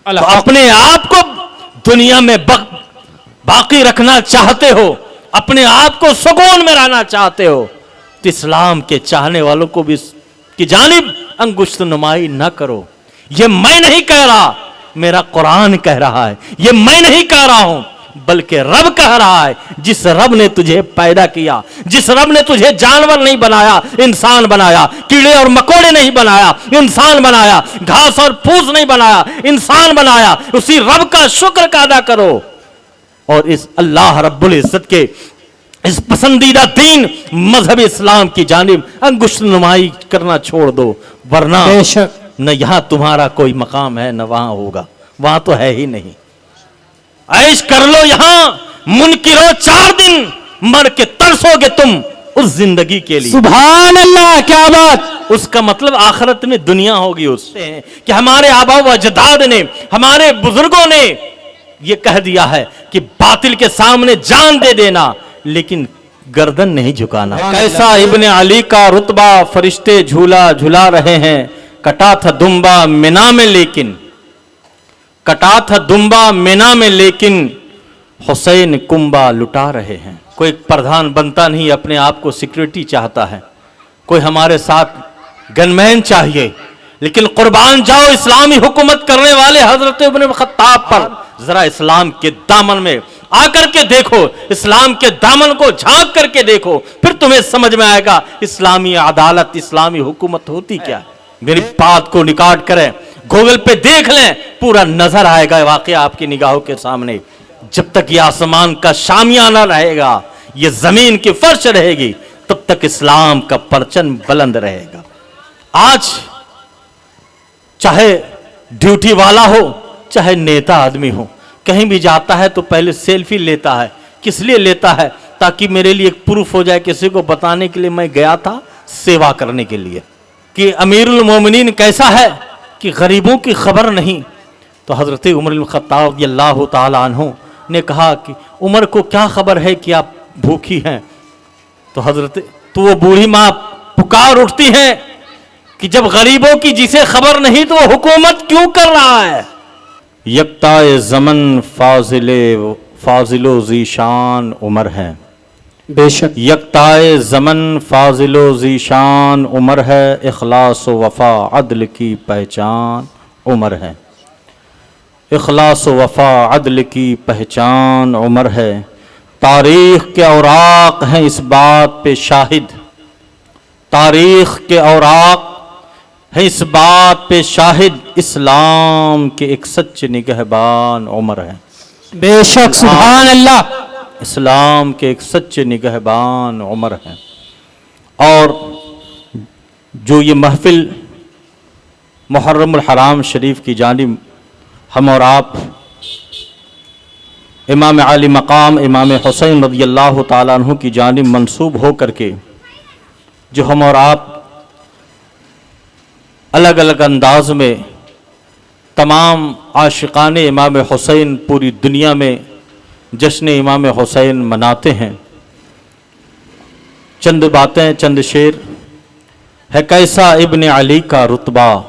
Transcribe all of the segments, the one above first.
تو اپنے آپ کو دنیا میں باقی رکھنا چاہتے ہو, اپنے آپ کو سکون میں رہنا چاہتے ہو, تو اسلام کے چاہنے والوں کو بھی کی جانب انگشت نمائی نہ کرو. یہ میں نہیں کہہ رہا, میرا قرآن کہہ رہا ہے. یہ میں نہیں کہہ رہا ہوں, بلکہ رب کہہ رہا ہے. جس رب نے تجھے پیدا کیا, جس رب نے تجھے جانور نہیں بنایا, انسان بنایا, کیڑے اور مکوڑے نہیں بنایا, انسان بنایا, گھاس اور پھوس نہیں بنایا, انسان بنایا, اسی رب کا شکر کا ادا کرو. اور اس اللہ رب العزت کے اس پسندیدہ دین مذہب اسلام کی جانب انگشت نمائی کرنا چھوڑ دو, ورنہ نہ یہاں تمہارا کوئی مقام ہے نہ وہاں ہوگا. وہاں تو ہے ہی نہیں. عیش کر لو یہاں, منکرو 4 دن, مر کے ترسو گے تم اس زندگی کے لیے. سبحان اللہ, کیا بات. اس کا مطلب آخرت میں دنیا ہوگی. اس سے کہ ہمارے آبا و اجداد نے, ہمارے بزرگوں نے یہ کہہ دیا ہے کہ باطل کے سامنے جان دے دینا لیکن گردن نہیں جھکانا. کیسا ابن علی کا رتبہ فرشتے جھولا جھلا رہے ہیں, کٹا تھا دمبا مینا میں لیکن, کٹا تھا دمبا مینا میں لیکن حسین کنبا لٹا رہے ہیں. کوئی پردھان بنتا نہیں, اپنے آپ کو سیکورٹی چاہتا ہے. کوئی ہمارے ساتھ گنمین چاہیے, لیکن قربان جاؤ اسلامی حکومت کرنے والے حضرت ابن خطاب پر. ذرا اسلام کے دامن میں آ کر کے دیکھو, اسلام کے دامن کو جھانک کر کے دیکھو, پھر تمہیں سمجھ میں آئے گا اسلامی عدالت, اسلامی حکومت ہوتی کیا. میری بات کو ریکارڈ کریں, گوگل پہ دیکھ لیں, پورا نظر آئے گا واقعہ آپ کی نگاہوں کے سامنے. جب تک یہ آسمان کا شامیانہ رہے گا, یہ زمین کی فرش رہے گی, تب تک اسلام کا پرچم بلند رہے گا. آج چاہے ڈیوٹی والا ہو, چاہے نیتا آدمی ہو, کہیں بھی جاتا ہے تو پہلے سیلفی لیتا ہے. کس لیے لیتا ہے؟ تاکہ میرے لیے ایک پروف ہو جائے, کسی کو بتانے کے لیے میں گیا تھا سیوا کرنے کے لیے. کہ امیر المومنین کیسا ہے کہ غریبوں کی خبر نہیں. تو حضرت عمر بن الخطاب رضی اللہ تعالی عنہ نے کہا کہ عمر کو کیا خبر ہے کہ آپ بھوکی ہیں. تو وہ بوڑھی ماں پکار اٹھتی ہیں کہ جب غریبوں کی جسے خبر نہیں تو وہ حکومت کیوں کر رہا ہے. یکتا زمن فاضل و ذیشان عمر ہے, بے شک یکتا زمن فاضل و ذیشان عمر ہے, اخلاص و وفا عدل کی پہچان عمر ہے. اخلاص و وفا عدل کی پہچان عمر ہے. تاریخ کے اوراق ہیں اس بات پہ شاہد, تاریخ کے اوراق ہیں اس بات پہ شاہد, اسلام کے ایک سچ نگہبان عمر ہے. بے شک, سبحان اللہ. اسلام کے ایک سچے نگہبان عمر ہیں. اور جو یہ محفل محرم الحرام شریف کی جانب ہم اور آپ امام عالی مقام امام حسین رضی اللہ تعالیٰ عنہ کی جانب منسوب ہو کر کے جو ہم اور آپ الگ الگ انداز میں تمام عاشقان امام حسین پوری دنیا میں جشن امام حسین مناتے ہیں, چند باتیں, چند شعر. ہے کیسا ابن علی کا رتبہ,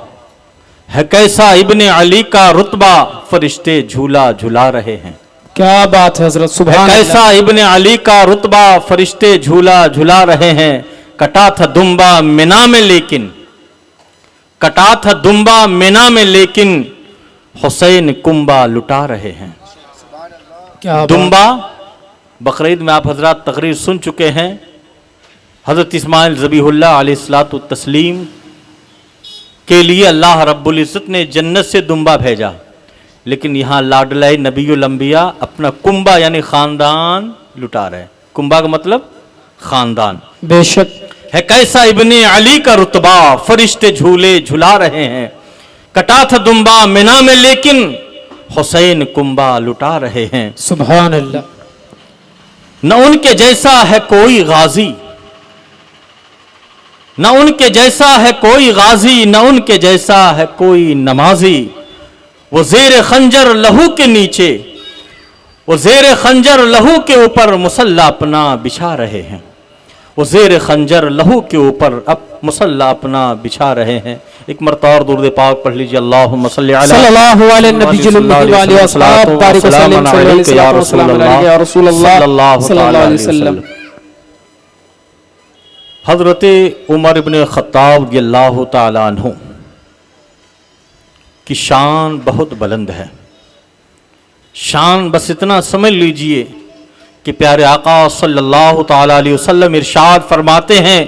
ہے کیسا ابن علی کا رتبہ, فرشتے جھولا جھلا رہے ہیں. کیا بات ہے حضرت, سبحان اللہ. کیسا ابن علی کا رتبہ, فرشتے جھولا جھلا رہے ہیں. کٹا تھا دمبا مینا میں لیکن, کٹا تھا دمبا مینا میں لیکن حسین کنبا لٹا رہے ہیں. دمبا بقرعید میں آپ حضرات تقریر سن چکے ہیں. حضرت اسماعیل ذبیح اللہ علیہ الصلوۃ والتسلیم کے لیے اللہ رب العزت نے جنت سے دمبا بھیجا, لیکن یہاں لاڈلہ نبی الانبیاء اپنا کنبا یعنی خاندان لٹا رہے. کنبا کا مطلب خاندان. بے شک. ہے کیسا ابن علی کا رتبہ, فرشتے جھولے جھلا رہے ہیں. کٹا تھا دمبا مینا میں لیکن حسین کنبا لٹا رہے ہیں. سبحان اللہ. نہ ان کے جیسا ہے کوئی غازی, نہ ان کے جیسا ہے کوئی غازی, نہ ان کے جیسا ہے کوئی نمازی. وہ زیر خنجر لہو کے نیچے, وہ زیر خنجر لہو کے اوپر مصلی اپنا بچھا رہے ہیں. وہ زیر خنجر لہو کے اوپر اب مصلی اپنا بچھا رہے ہیں. ایک مرتبہ اور درود پاک پڑھ لیجیے، اللہم صلی علی صلی اللہ علیہ نبی الامی وعلی اصحاب بارک وسلم یا رسول اللہ یا رسول اللہ صلی اللہ علیہ وسلم۔ حضرت عمر ابن خطاب رضی اللہ تعالیٰ عنہ کی شان بہت بلند ہے۔ شان بس اتنا سمجھ لیجئے کہ پیارے آقا صلی اللہ تعالیٰ علیہ وسلم ارشاد فرماتے ہیں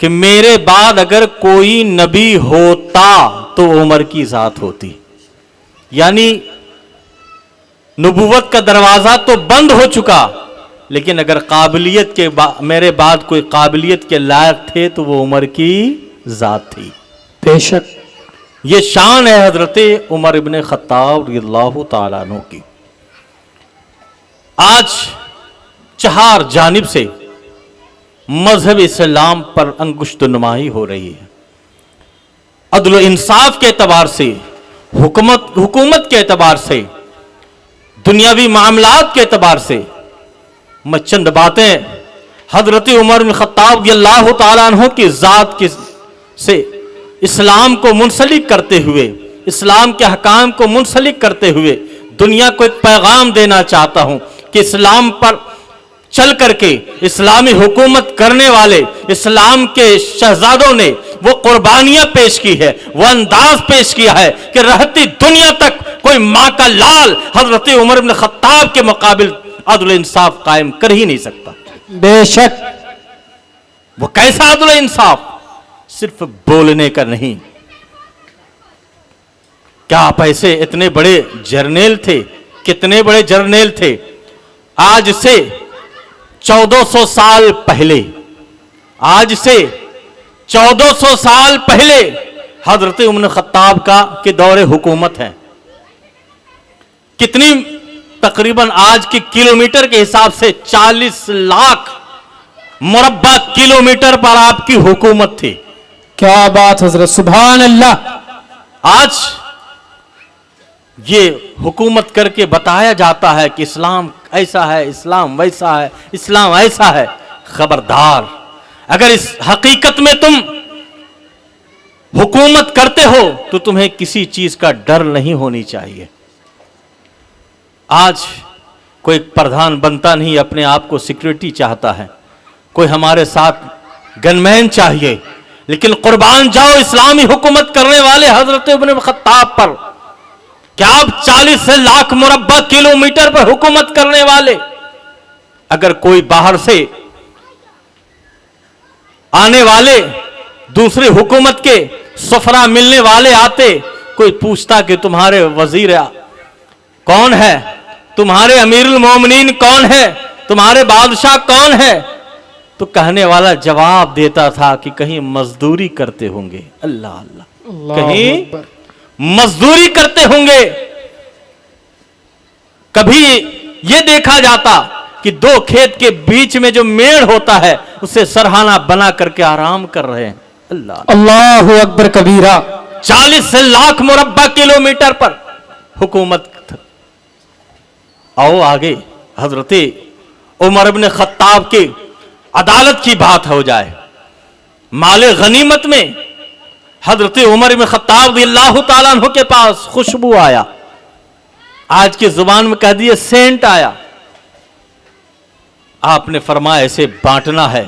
کہ میرے بعد اگر کوئی نبی ہوتا تو عمر کی ذات ہوتی، یعنی نبوت کا دروازہ تو بند ہو چکا، لیکن اگر قابلیت کے میرے بعد کوئی قابلیت کے لائق تھے تو وہ عمر کی ذات تھی۔ بے شک یہ شان ہے حضرت عمر ابن خطاب رضی اللہ تعالیٰ عنہ کی۔ آج چہار جانب سے مذہب اسلام پر انگشت نمائی ہو رہی ہے، عدل و انصاف کے اعتبار سے، حکومت کے اعتبار سے، دنیاوی معاملات کے اعتبار سے۔ میں چند باتیں حضرت عمر بن خطاب رضی اللہ تعالیٰ عنہ کی ذات سے اسلام کو منسلک کرتے ہوئے، اسلام کے احکام کو منسلک کرتے ہوئے دنیا کو ایک پیغام دینا چاہتا ہوں کہ اسلام پر چل کر کے اسلامی حکومت کرنے والے اسلام کے شہزادوں نے وہ قربانیاں پیش کی ہے، وہ انداز پیش کیا ہے کہ رہتی دنیا تک کوئی ماں کا لال حضرت عمر بن خطاب کے مقابل عدل و انصاف قائم کر ہی نہیں سکتا۔ بے شک وہ کیسا عدل و انصاف؟ صرف بولنے کا نہیں۔ کیا آپ ایسے اتنے بڑے جرنیل تھے، کتنے بڑے جرنیل تھے، آج سے 1400 سال پہلے، آج سے 1400 سال پہلے حضرت عمر خطاب کے دور حکومت ہے۔ کتنی تقریباً آج کی کلومیٹر کے حساب سے 40 لاکھ مربع کلومیٹر پر آپ کی حکومت تھی۔ کیا بات حضرت، سبحان اللہ۔ آج یہ حکومت کر کے بتایا جاتا ہے کہ اسلام ایسا ہے، اسلام ویسا ہے، اسلام ایسا ہے۔ خبردار، اگر اس حقیقت میں تم حکومت کرتے ہو تو تمہیں کسی چیز کا ڈر نہیں ہونی چاہیے۔ آج کوئی پردھان بنتا نہیں، اپنے آپ کو سیکورٹی چاہتا ہے، کوئی ہمارے ساتھ گن مین چاہیے، لیکن قربان جاؤ اسلامی حکومت کرنے والے حضرت عمر خطاب پر کہ آپ 40 لاکھ مربع کلومیٹر پر حکومت کرنے والے، اگر کوئی باہر سے آنے والے دوسری حکومت کے سفرا ملنے والے آتے، کوئی پوچھتا کہ تمہارے وزیر کون ہے، تمہارے امیر المومنین کون ہے، تمہارے بادشاہ کون ہے، تو کہنے والا جواب دیتا تھا کہ کہیں مزدوری کرتے ہوں گے۔ اللہ اللہ، کہیں مزدوری کرتے ہوں گے۔ کبھی یہ دیکھا جاتا کہ دو کھیت کے بیچ میں جو میڑ ہوتا ہے اسے سرہانہ بنا کر کے آرام کر رہے ہیں۔ اللہ اللہ اکبر کبیرہ۔ 40 لاکھ مربع کلومیٹر پر حکومت۔ آؤ آگے حضرت عمر بن خطاب کی عدالت کی بات ہو جائے۔ مال غنیمت میں حضرت عمر بن خطاب رضی اللہ تعالیٰ عنہ کے پاس خوشبو آیا، آج کی زبان میں کہہ دیے سینٹ آیا۔ آپ نے فرمایا اسے بانٹنا ہے۔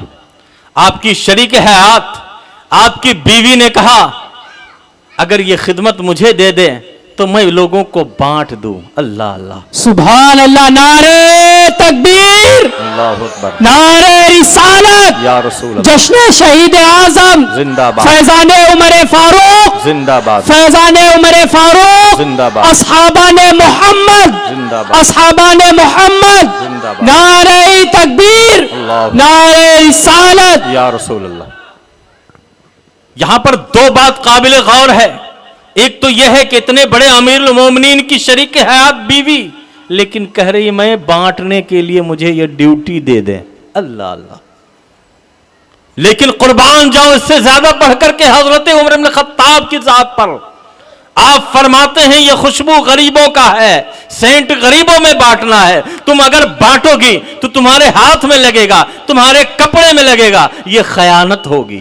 آپ کی شریک حیات، آپ کی بیوی نے کہا اگر یہ خدمت مجھے دے دیں تو میں لوگوں کو بانٹ دوں۔ اللہ اللہ، سبحان اللہ، نعرہ تکبیر، اللہ اکبر، نعرہ رسالت، یا رسول اللہ، جشن شہید اعظم، زندہ باد، فیضان عمر فاروق، زندہ باد، فیضان عمر فاروق، زندہ باد، اصحابان محمد، زندہ باد، اصحابان محمد، زندہ باد، نعرہ تکبیر، اللہ، نعرہ رسالت۔ یا رسول اللہ۔ یہاں پر دو بات قابل غور ہے۔ ایک تو یہ ہے کہ اتنے بڑے امیر المومنین کی شریک حیات بیوی، لیکن کہہ رہی میں بانٹنے کے لیے مجھے یہ ڈیوٹی دے دیں۔ اللہ اللہ، لیکن قربان جاؤ اس سے زیادہ بڑھ کر کے حضرت عمر بن خطاب کی ذات پر آپ فرماتے ہیں یہ خوشبو غریبوں کا ہے، سینٹ غریبوں میں بانٹنا ہے۔ تم اگر بانٹو گی تو تمہارے ہاتھ میں لگے گا، تمہارے کپڑے میں لگے گا، یہ خیانت ہوگی۔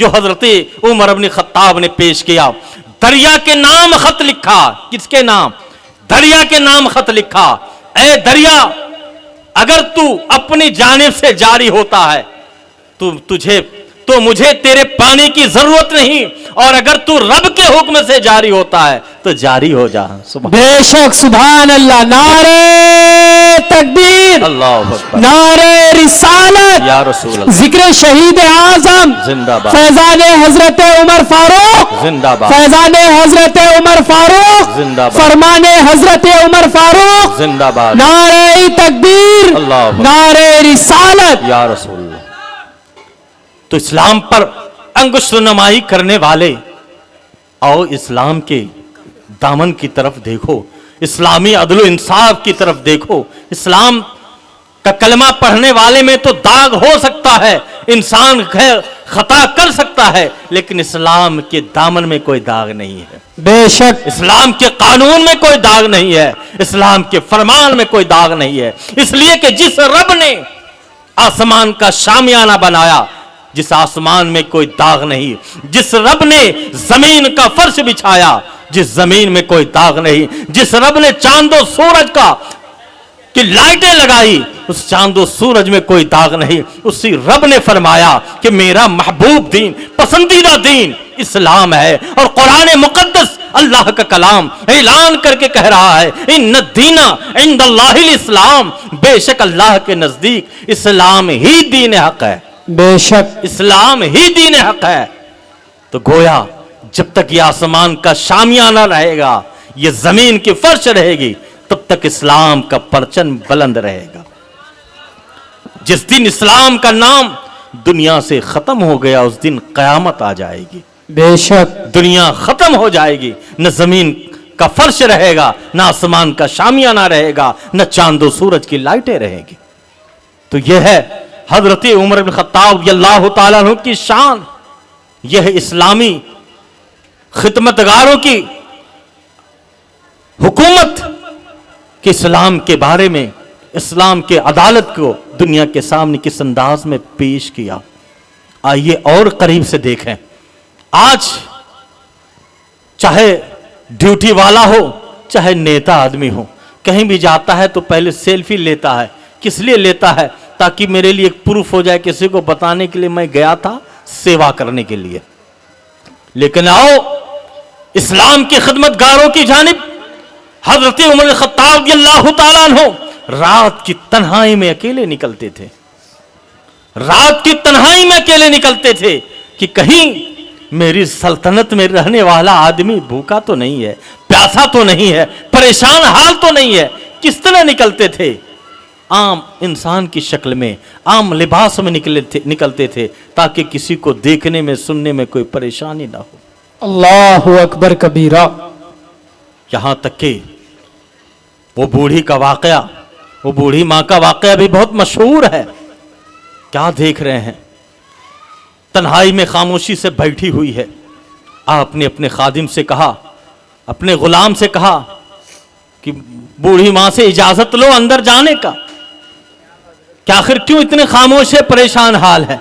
جو حضرت عمر بن خطاب نے پیش کیا. دریا کے نام خط لکھا. کس کے نام؟ دریا کے نام خط لکھا. اے دریا، اگر تو اپنی جانب سے جاری ہوتا ہے تو مجھے تیرے پانی کی ضرورت نہیں، اور اگر تو رب کے حکم سے جاری ہوتا ہے تو جاری ہو جا. بے شک سبحان اللہ. نعرہ تکبیر، اللہ اکبر، نعرہ رسالت، یا رسول اللہ، ذکر شہید اعظم، زندہ باد، فیضان حضرت عمر فاروق، زندہ باد، فیضان حضرت عمر فاروق، زندہ باد، فرمان حضرت عمر فاروق، زندہ باد، نعرہ تکبیر، اللہ اکبر، نعرہ رسالت. یا رسول اللہ. تو اسلام پر انگشت نمائی کرنے والے، آؤ اسلام کے دامن کی طرف دیکھو، اسلامی عدل و انصاف کی طرف دیکھو. اسلام کا کلمہ پڑھنے والے میں تو داغ ہو سکتا ہے، انسان خطا کر سکتا ہے، لیکن اسلام کے دامن میں کوئی داغ نہیں ہے. بے شک اسلام کے قانون میں کوئی داغ نہیں ہے، اسلام کے فرمان میں کوئی داغ نہیں ہے. اس لیے کہ جس رب نے آسمان کا شامیانہ بنایا، جس آسمان میں کوئی داغ نہیں، جس رب نے زمین کا فرش بچھایا، جس زمین میں کوئی داغ نہیں، جس رب نے چاند و سورج کی لائٹیں لگائی، اس چاند و سورج میں کوئی داغ نہیں. اسی رب نے فرمایا کہ میرا محبوب دین، پسندیدہ دین اسلام ہے. اور قرآن مقدس اللہ کا کلام اعلان کر کے کہہ رہا ہے، ان الدین عند اللہ الاسلام، بے شک اللہ کے نزدیک اسلام ہی دین حق ہے. بے شک اسلام ہی دین حق ہے. تو گویا جب تک یہ آسمان کا شامیانہ رہے گا، یہ زمین کی فرش رہے گی، تب تک اسلام کا پرچم بلند رہے گا. جس دن اسلام کا نام دنیا سے ختم ہو گیا، اس دن قیامت آ جائے گی. بے شک دنیا ختم ہو جائے گی، نہ زمین کا فرش رہے گا، نہ آسمان کا شامیانہ رہے گا، نہ چاند و سورج کی لائٹیں رہے گی. تو یہ ہے حضرت عمر بن خطاب رضی اللہ تعالیٰ عنہ کی شان. یہ ہے اسلامی خدمتگاروں کی حکومت کہ اسلام کے بارے میں، اسلام کے عدالت کو دنیا کے سامنے کس انداز میں پیش کیا. آئیے اور قریب سے دیکھیں. آج چاہے ڈیوٹی والا ہو، چاہے نیتا آدمی ہو، کہیں بھی جاتا ہے تو پہلے سیلفی لیتا ہے. کس لیے لیتا ہے؟ تاکہ میرے لیے ایک پروف ہو جائے، کسی کو بتانے کے لیے میں گیا تھا سیوا کرنے کے لیے. لیکن آؤ اسلام کی خدمتگاروں کی جانب حضرت عمر بن خطاب رضی اللہ تعالیٰ عنہ رات کی تنہائی میں اکیلے نکلتے تھے. رات کی تنہائی میں اکیلے نکلتے تھے کہ کہیں میری سلطنت میں رہنے والا آدمی بھوکا تو نہیں ہے، پیاسا تو نہیں ہے، پریشان حال تو نہیں ہے. کس طرح نکلتے تھے؟ عام انسان کی شکل میں، عام لباس میں نکلتے تھے تاکہ کسی کو دیکھنے میں، سننے میں کوئی پریشانی نہ ہو. اللہ اکبر کبیرہ. یہاں تک کہ وہ بوڑھی کا واقعہ، وہ بوڑھی ماں کا واقعہ بھی بہت مشہور ہے. کیا دیکھ رہے ہیں؟ تنہائی میں خاموشی سے بیٹھی ہوئی ہے. آپ نے اپنے خادم سے کہا، اپنے غلام سے کہا کہ بوڑھی ماں سے اجازت لو اندر جانے کا. کہ آخر کیوں اتنے خاموش ہے، پریشان حال ہے؟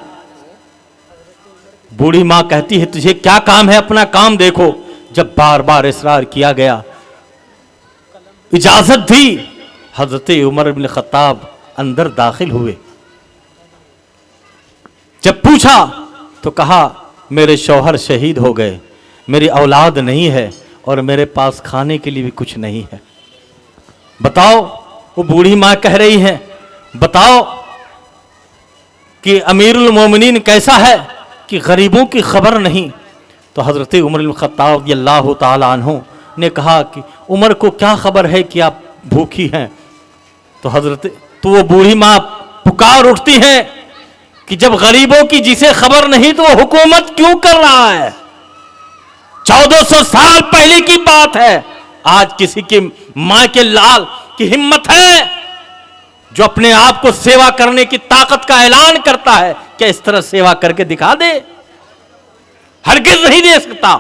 بوڑھی ماں کہتی ہے تجھے کیا کام ہے، اپنا کام دیکھو. جب بار بار اصرار کیا گیا، اجازت دی، حضرت عمر بن خطاب اندر داخل ہوئے. جب پوچھا تو کہا میرے شوہر شہید ہو گئے، میری اولاد نہیں ہے، اور میرے پاس کھانے کے لیے بھی کچھ نہیں ہے. بتاؤ، وہ بوڑھی ماں کہہ رہی ہے، بتاؤ کہ امیر المومنین کیسا ہے کہ غریبوں کی خبر نہیں. تو حضرت عمر بن خطاب رضی اللہ تعالیٰ عنہ نے کہا کہ عمر کو کیا خبر ہے کہ آپ بھوکی ہیں؟ تو وہ بوڑھی ماں پکار اٹھتی ہیں کہ جب غریبوں کی جسے خبر نہیں تو وہ حکومت کیوں کر رہا ہے؟ 1400 سال پہلے کی بات ہے. آج کسی کی ماں کے لال کی ہمت ہے جو اپنے آپ کو سیوا کرنے کی طاقت کا اعلان کرتا ہے، کیا اس طرح سیوا کر کے دکھا دے؟ ہرگز نہیں دے سکتا.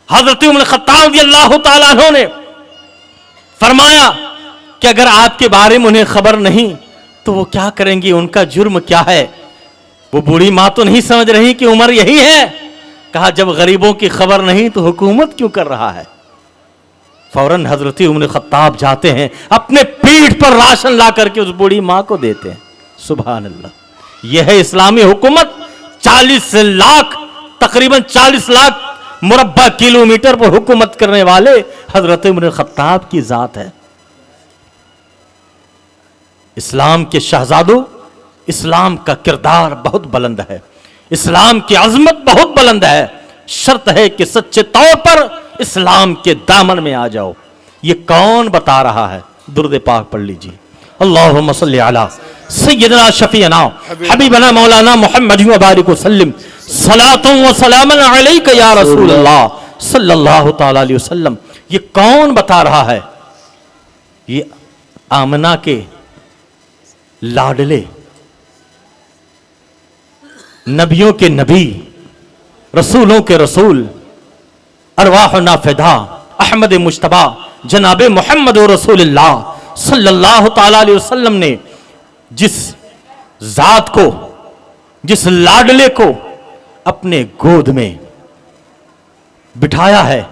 حضرت عمر خطاب رضی اللہ تعالیٰ عنہ نے فرمایا کہ اگر آپ کے بارے میں انہیں خبر نہیں تو وہ کیا کریں گی، ان کا جرم کیا ہے؟ وہ بوڑھی ماں تو نہیں سمجھ رہی کہ عمر یہی ہے. کہا جب غریبوں کی خبر نہیں تو حکومت کیوں کر رہا ہے؟ فوراً حضرت عمر خطاب جاتے ہیں, اپنے پیٹھ پر راشن لا کر کے اس بوڑھی ماں کو دیتے ہیں. سبحان اللہ. یہ ہے اسلامی حکومت. 40 لاکھ, تقریباً 40 لاکھ مربع کلومیٹر پر حکومت کرنے والے حضرت عمر خطاب کی ذات ہے. اسلام کے شہزادوں, اسلام کا کردار بہت بلند ہے, اسلام کی عظمت بہت بلند ہے. شرط ہے کہ سچے طور پر اسلام کے دامن میں آ جاؤ. یہ کون بتا رہا ہے؟ درود پاک پڑھ لیجیے. اللہم صلی علی سیدنا شفیعنا حبیبنا مولانا محمد و بارک وسلم صلاۃ و سلام علیک یا رسول اللہ صلی اللہ تعالی علیہ وسلم. یہ کون بتا رہا ہے؟ یہ آمنہ کے لاڈلے, نبیوں کے نبی, رسولوں کے رسول, ارواحنا فدا, احمد مجتبی جناب محمد رسول اللہ صلی اللہ تعالی علیہ وسلم نے جس ذات کو, جس لاڈلے کو اپنے گود میں بٹھایا ہے,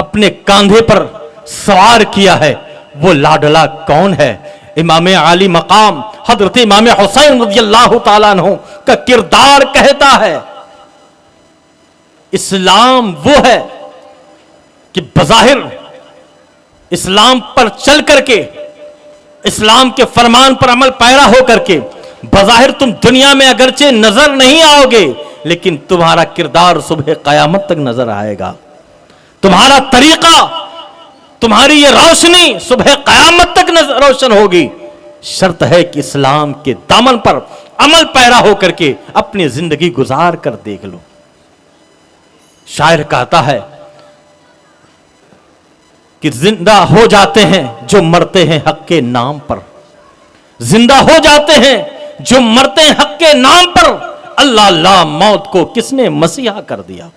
اپنے کاندھے پر سوار کیا ہے, وہ لاڈلا کون ہے؟ امام عالی مقام حضرت امام حسین رضی اللہ تعالیٰ عنہ کا کردار کہتا ہے اسلام وہ ہے کہ بظاہر اسلام پر چل کر کے, اسلام کے فرمان پر عمل پیرا ہو کر کے بظاہر تم دنیا میں اگرچہ نظر نہیں آؤ گے, لیکن تمہارا کردار صبح قیامت تک نظر آئے گا. تمہارا طریقہ, تمہاری یہ روشنی صبح قیامت تک روشن ہوگی. شرط ہے کہ اسلام کے دامن پر عمل پیرا ہو کر کے اپنی زندگی گزار کر دیکھ لو. شاعر کہتا ہے کہ زندہ ہو جاتے ہیں جو مرتے ہیں حق کے نام پر, زندہ ہو جاتے ہیں جو مرتے ہیں حق کے نام پر, اللہ اللہ موت کو کس نے مسیحا کر دیا.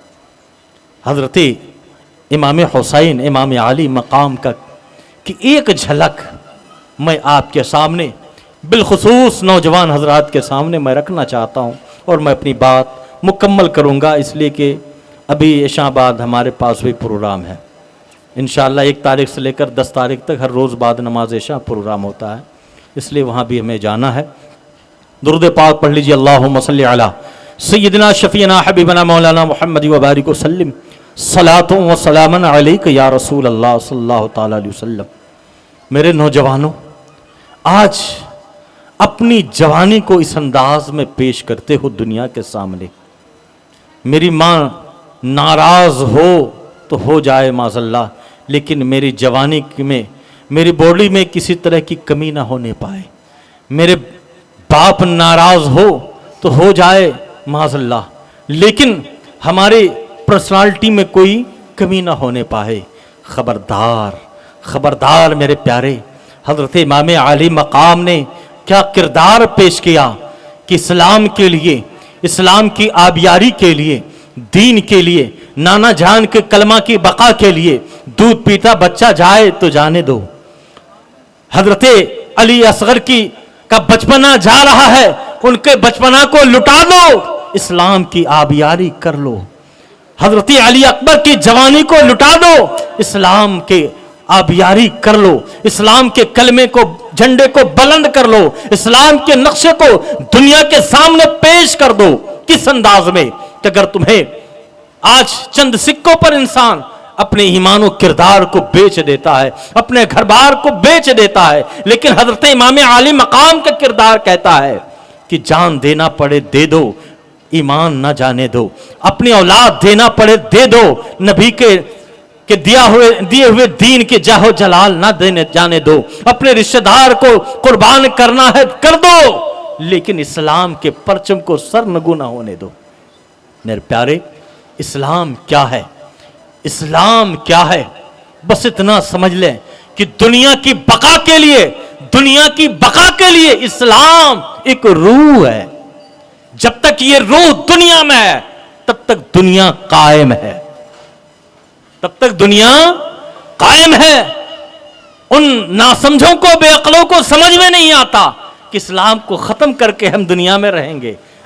حضرت امام حسین امام علی مقام کا کہ ایک جھلک میں آپ کے سامنے بالخصوص نوجوان حضرات کے سامنے میں رکھنا چاہتا ہوں, اور میں اپنی بات مکمل کروں گا اس لیے کہ ابھی عشاء بعد ہمارے پاس بھی پروگرام ہے. انشاءاللہ 1 تاریخ سے لے کر 10 تاریخ تک ہر روز بعد نماز عشاء پروگرام ہوتا ہے, اس لیے وہاں بھی ہمیں جانا ہے. درود پاک پڑھ لیجیے. اللہم صلی علی سیدنا شفیعنا حبیبنا مولانا محمد و بارک وسلم صلاۃ و سلام علیک یا رسول اللہ صلی اللہ تعالی علیہ وسلم. میرے نوجوانوں, آج اپنی جوانی کو اس انداز میں پیش کرتے ہو دنیا کے سامنے. میری ماں ناراض ہو تو ہو جائے معاذ اللہ, لیکن میری جوانی میں, میری باڈی میں کسی طرح کی کمی نہ ہونے پائے. میرے باپ ناراض ہو جائے معاذ اللہ, لیکن ہماری پرسنالٹی میں کوئی کمی نہ ہونے پائے. خبردار خبردار میرے پیارے, حضرت امام علی مقام نے کیا کردار پیش کیا کہ اسلام کے لیے, اسلام کی آبیاری کے لیے, دین کے لیے, نانا جان کے کلمہ کی بقا کے لیے دودھ پیتا بچہ جائے تو جانے دو. حضرت علی اصغر کا بچپنا جا رہا ہے, ان کے بچپنا کو لٹا دو, اسلام کی آبیاری کر لو. حضرت علی اکبر کی جوانی کو لٹا دو, اسلام کے آبیاری کر لو. اسلام کے کلمے کو, جھنڈے کو بلند کر لو. اسلام کے نقشے کو دنیا کے سامنے پیش کر دو. کس انداز میں کہ اگر تمہیں آج چند سکوں پر انسان اپنے ایمان و کردار کو بیچ دیتا ہے, اپنے گھر بار کو بیچ دیتا ہے, لیکن حضرت امام علی مقام کا کردار کہتا ہے کہ جان دینا پڑے دے دو, ایمان نہ جانے دو. اپنی اولاد دینا پڑے دے دو, نبی کے دیے ہوئے دین کے جاہ و جلال نہ دینے جانے دو. اپنے رشتہ دار کو قربان کرنا ہے کر دو, لیکن اسلام کے پرچم کو سرنگو نہ ہونے دو. میرے پیارے, اسلام کیا ہے؟ اسلام کیا ہے؟ بس اتنا سمجھ لیں کہ دنیا کی بقا کے لیے اسلام ایک روح ہے. جب تک یہ روح دنیا میں ہے تب تک دنیا قائم ہے, تب تک دنیا قائم ہے. ان ناسمجھوں کو, بے عقلوں کو سمجھ میں نہیں آتا کہ اسلام کو ختم کر کے ہم دنیا میں رہیں گے.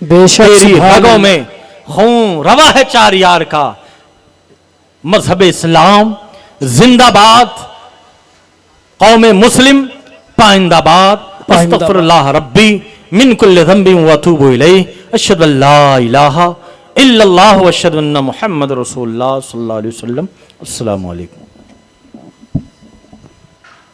بے شک تیری سبحان رگوں اللہ۔ میں خون روا ہے چار یار کا. مذہب اسلام زندہ باد، قوم مسلم پائندہ باد. پائندہ استغفر باد. اللہ ربی من کل ذنب واتوب الیہ. اشہد ان لا الہ الا اللہ واشہد ان محمد رسول اللہ صلی اللہ علیہ وسلم. السلام علیکم.